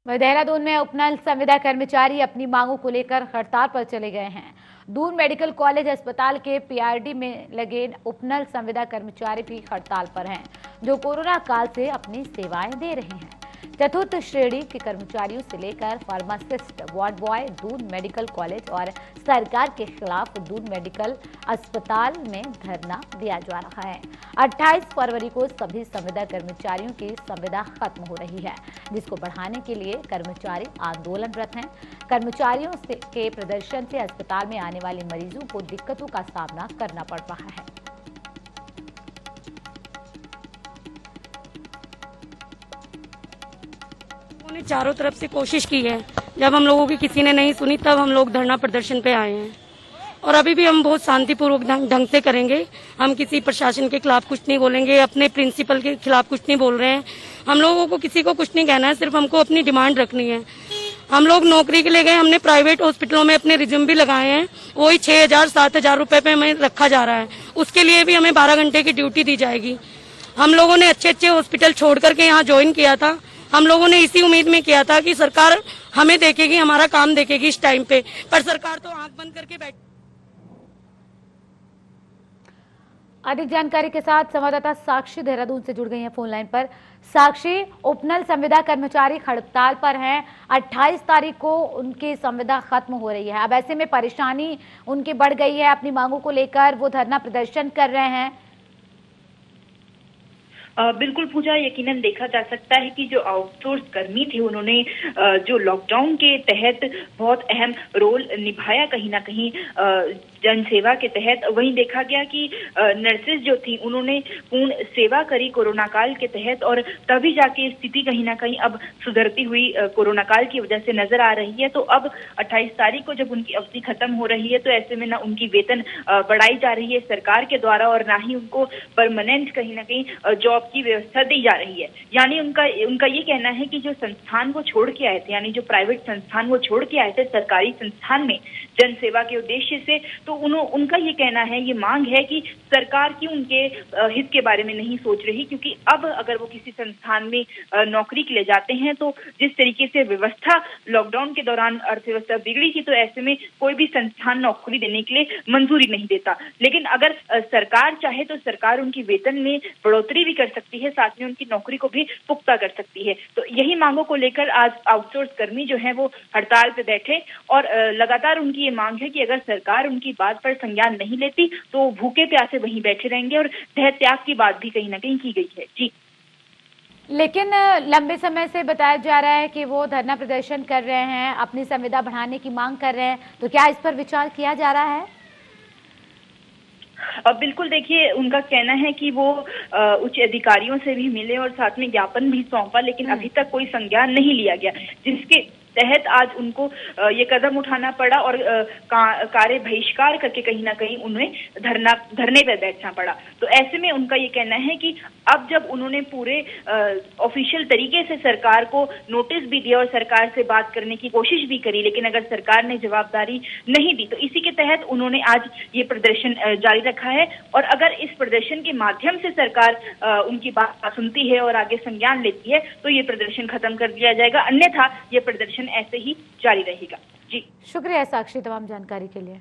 वहीं देहरादून में उपनल संविदा कर्मचारी अपनी मांगों को लेकर हड़ताल पर चले गए हैं। दून मेडिकल कॉलेज अस्पताल के पीआरडी में लगे उपनल संविदा कर्मचारी भी हड़ताल पर हैं, जो कोरोना काल से अपनी सेवाएं दे रहे हैं। चतुर्थ श्रेणी के कर्मचारियों से लेकर pharmacist, ward boy Doon medical college और सरकार के खिलाफ दून मेडिकल अस्पताल में धरना दिया जा रहा है। 28 फरवरी को सभी संविदा कर्मचारियों की संविदा खत्म हो रही है, जिसको बढ़ाने के लिए कर्मचारी आंदोलनरत हैं। कर्मचारियों के प्रदर्शन से अस्पताल में आने वाले मरीजों को दिक्कतों का सामना करना पड़ रहा है। उन्होंने चारों तरफ से कोशिश की है, जब हम लोगों की किसी ने नहीं सुनी तब हम लोग धरना प्रदर्शन पे आए हैं और अभी भी हम बहुत शांतिपूर्वक ढंग से करेंगे। हम किसी प्रशासन के खिलाफ कुछ नहीं बोलेंगे, अपने प्रिंसिपल के खिलाफ कुछ नहीं बोल रहे हैं। हम लोगों को किसी को कुछ नहीं कहना है, सिर्फ हमको अपनी डिमांड रखनी है। हम लोग नौकरी के लिए गए, हमने प्राइवेट हॉस्पिटलों में अपने रिज्यूम भी लगाए हैं, वही 6,000-7,000 रुपए पे हमें रखा जा रहा है। उसके लिए भी हमें 12 घंटे की ड्यूटी दी जाएगी। हम लोगों ने अच्छे हॉस्पिटल छोड़ करके यहाँ ज्वाइन किया था। हम लोगों ने इसी उम्मीद में किया था कि सरकार हमें देखेगी, हमारा काम देखेगी इस टाइम पे, पर सरकार तो आंख बंद करके बैठ। अधिक जानकारी के साथ संवाददाता साक्षी देहरादून से जुड़ गई हैं फोन लाइन पर। साक्षी, उपनल संविदा कर्मचारी हड़ताल पर हैं। 28 तारीख को उनकी संविदा खत्म हो रही है। अब ऐसे में परेशानी उनकी बढ़ गई है, अपनी मांगों को लेकर वो धरना प्रदर्शन कर रहे हैं। बिल्कुल पूजा, यकीनन देखा जा सकता है कि जो आउटसोर्स कर्मी थे उन्होंने जो लॉकडाउन के तहत बहुत अहम रोल निभाया कहीं ना कहीं जन सेवा के तहत। वहीं देखा गया कि नर्सेज जो थी उन्होंने पूर्ण सेवा करी कोरोना काल के तहत और तभी जाके स्थिति कहीं ना कहीं अब सुधरती हुई कोरोना काल की वजह से नजर आ रही है। तो अब 28 तारीख को जब उनकी अवधि खत्म हो रही है तो ऐसे में ना उनकी वेतन बढ़ाई जा रही है सरकार के द्वारा और ना ही उनको परमानेंट कहीं ना कहीं जॉब की व्यवस्था दी जा रही है। यानी उनका ये कहना है कि जो संस्थान वो छोड़ के आए थे, यानी जो प्राइवेट संस्थान वो छोड़ के आए थे सरकारी संस्थान में जन सेवा के उद्देश्य से, तो उनका ये कहना है, ये मांग है कि सरकार क्यों उनके हित के बारे में नहीं सोच रही, क्योंकि अब अगर वो किसी संस्थान में नौकरी के लिए जाते हैं तो जिस तरीके से व्यवस्था लॉकडाउन के दौरान अर्थव्यवस्था बिगड़ी थी, तो ऐसे में कोई भी संस्थान नौकरी देने के लिए मंजूरी नहीं देता। लेकिन अगर सरकार चाहे तो सरकार उनकी वेतन में बढ़ोतरी भी कर सकती है, साथ में उनकी नौकरी को भी पुख्ता कर सकती है। तो यही मांगों को लेकर आज आउटसोर्स कर्मी जो है वो हड़ताल पे बैठे और लगातार उनकी ये मांग है कि अगर सरकार उनकी बात पर संज्ञान नहीं लेती तो भूखे प्यासे वहीं बैठे रहेंगे और देह त्याग की बात भी कहीं ना कहीं की गई है। जी, लेकिन लंबे समय से बताया जा रहा है कि वो धरना प्रदर्शन कर रहे हैं, अपनी संविदा बढ़ाने की मांग कर रहे हैं, तो क्या इस पर विचार किया जा रहा है? बिल्कुल, देखिए उनका कहना है कि वो उच्च अधिकारियों से भी मिले और साथ में ज्ञापन भी सौंपा, लेकिन अभी तक कोई संज्ञान नहीं लिया गया, जिसके तहत आज उनको ये कदम उठाना पड़ा और कार्य बहिष्कार करके कहीं ना कहीं उन्हें धरने पर बैठना पड़ा। तो ऐसे में उनका ये कहना है कि अब जब उन्होंने पूरे ऑफिशियल तरीके से सरकार को नोटिस भी दिया और सरकार से बात करने की कोशिश भी करी, लेकिन अगर सरकार ने जवाबदारी नहीं दी, तो इसी के तहत उन्होंने आज ये प्रदर्शन जारी रखा है। और अगर इस प्रदर्शन के माध्यम से सरकार उनकी बात सुनती है और आगे संज्ञान लेती है तो ये प्रदर्शन खत्म कर दिया जाएगा, अन्यथा ये प्रदर्शन ऐसे ही जारी रहेगा। जी, शुक्रिया साक्षी तमाम जानकारी के लिए।